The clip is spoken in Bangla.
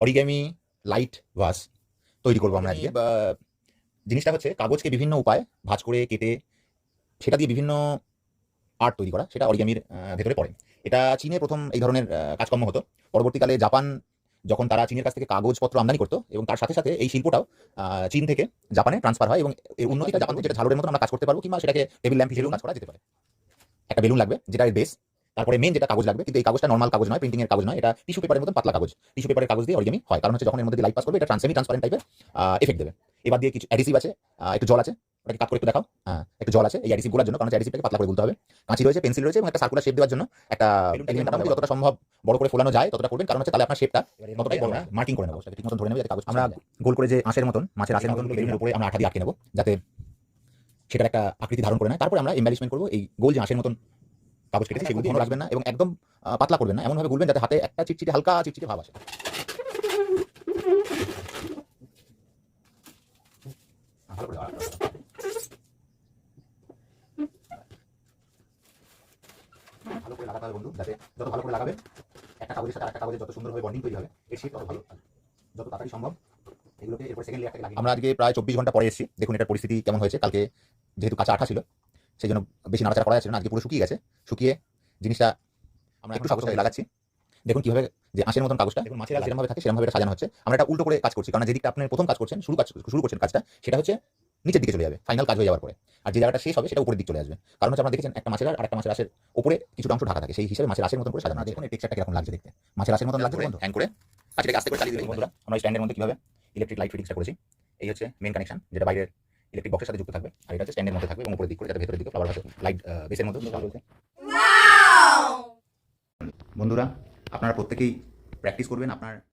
অরিগ্যামি লাইট ভাস তৈরি করবো আমরা আজকে। জিনিসটা হচ্ছে কাগজকে বিভিন্ন উপায়ে ভাঁজ করে কেটে সেটা দিয়ে বিভিন্ন আর্ট তৈরি করা, সেটা অরিগ্যামির ভেতরে পড়ে। এটা চীনে প্রথম এই ধরনের কাজকর্ম হতো। পরবর্তীকালে জাপান যখন তারা চীনের কাছ থেকে কাগজপত্র আমদানি করতো এবং তার সাথে সাথে এই শিল্পটাও চীন থেকে জাপানে ট্রান্সফার হয় এবং এর উন্নতিটা জাপান থেকে যেটা ঝালরের মতো আমরা কাজ করতে পারবো কিংবা সেটাকে টেবিল ল্যাম্প হিসেবেও কাজ করা যেতে পারে। একটা বেলুন লাগবে যেটা এর বেস, তারপরে মেন যেটা কাগজ লাগবে, কিন্তু এই কাগজটা নর্মাল কাগজ নয়, প্রিন্টিং এর কাগজ নয়, এটা টিস্যু পেপারের মতো পাতলা কাগজ। টিস্যু পেপারের কাগজ দিয়ে অরিগ্যামি হয়, কারণ হচ্ছে যখন এর মধ্যে লাইট পাস করবে এটা সেমি ট্রান্সপারেন্ট টাইপের এফেক্ট দেবে। এবার দিয়ে কিছু অ্যাডিসিভ আছে, একটু জল আছে, ওটাকে কাট করে একটু দেখাও। হ্যাঁ, একটু জল আছে এই অ্যাডিসিভ গুলোর জন্য, কারণ অ্যাডিসিভটাকে পাতলা করে গুলতে হবে। কাঁচি রয়েছে, পেন্সিল রয়েছে এবং একটা সার্কুলার শেপ দেওয়ার জন্য একটা এলিমেন্ট আমরা যতটা সম্ভব বড় করে ফোলানো যায় ততটা করবেন, কারণ হচ্ছে তাহলে আপনার শেপটা ততটাই বড় মার্কিং করে নেবো, সেটা ঠিক মতন ধরে নেবে যাতে কাগজ আমরা গোল করে যে আঁশের মতন, মাছের আঁশের মতন বেলুনের উপরে আমরা আঠা দিয়ে আটকে নেবো যাতে সেটার একটা আকৃতি ধারণ করে নেয়। তারপরে আমরা এম্বালিশমেন্ট করবো এই গোল যে আঁশের মতন কাগজ কেটেছি সেগুলো ঘন রাখবেন না এবং একদম পাতলা করবেন না, এমনভাবে গুলবেন যাতে হাতে একটা চিটচিটে হালকা চিটচিটে ভাব আসে। ভালো করে লাগাতে হবে বন্ধু, যাতে যত ভালো করে লাগাবে একটা কাগজের সাথে আরেকটা কাগজের যত সুন্দরভাবে বন্ডিং তৈরি হবে এর শেপ তত ভালো থাকবে। যত তাড়াতাড়ি সম্ভব এগুলোকে এরপর সেকেন্ড লেয়ারটাকে লাগিয়ে আমরা আজকে প্রায় 24 ঘন্টা পরে এসেছি। দেখুন এটার পরিস্থিতি কেমন হয়েছে। কালকে যেহেতু কাঁচা আঠা ছিল সেই জন্য বেশি নাড়াচাড়া করা যাচ্ছে না, আজকে পুরো শুকিয়ে গেছে। শুকিয়ে জিনিসটা আমরা একটু কাগজটা লাগাচ্ছি। দেখুন কিভাবে যে আঁশের মতন কাগজটা দেখুন মাছের যেরকমভাবে থাকে সেরকমভাবে এটা সাজানো হচ্ছে। আমরা এটা উল্টো করে কাজ করছি, কারণ যেদিকটা আপনি প্রথম কাজ করছেন শুরু করছেন কাজটা, সেটা হচ্ছে নিচের দিকে চলে যাবে ফাইনাল কাজ হয়ে যাওয়ার পরে, আর যে জায়গাটা শেষ হবে সেটা উপরের দিকে চলে আসবে। কারণ হচ্ছে আমরা দেখেছেন একটা মাছের আর একটা মাছের আঁশের উপরে কিছুটা অংশ ঢাকা থাকে, সেই হিসেবে মাছের আঁশের মতন করে সাজানো। দেখুন এই টেক্সচারটা কিরকম লাগছে দেখতে, মাছের আঁশের মতন লাগছে বন্ধু। হ্যাং করে কাজটাকে আস্তে করে চালিয়ে দিলেন বন্ধুরা। আমরা স্ট্যান্ডের মধ্যে কিভাবে ইলেকট্রিক লাইট ফিটিংসটা করেছি, এই হচ্ছে মেন কানেকশন যেটা বাইরের ইলেকট্রিক বক্সের সাথে যুক্ত থাকবে, আর এটা হচ্ছে স্ট্যান্ডের মধ্যে থাকবে এবং উপরের দিক করে যাতে ভেতরের দিকে ফ্লাওয়ার ভাসে লাইট বেসের মধ্যে চলছে। বন্ধুরা আপনারা প্রত্যেকেই প্র্যাকটিস করবেন আপনার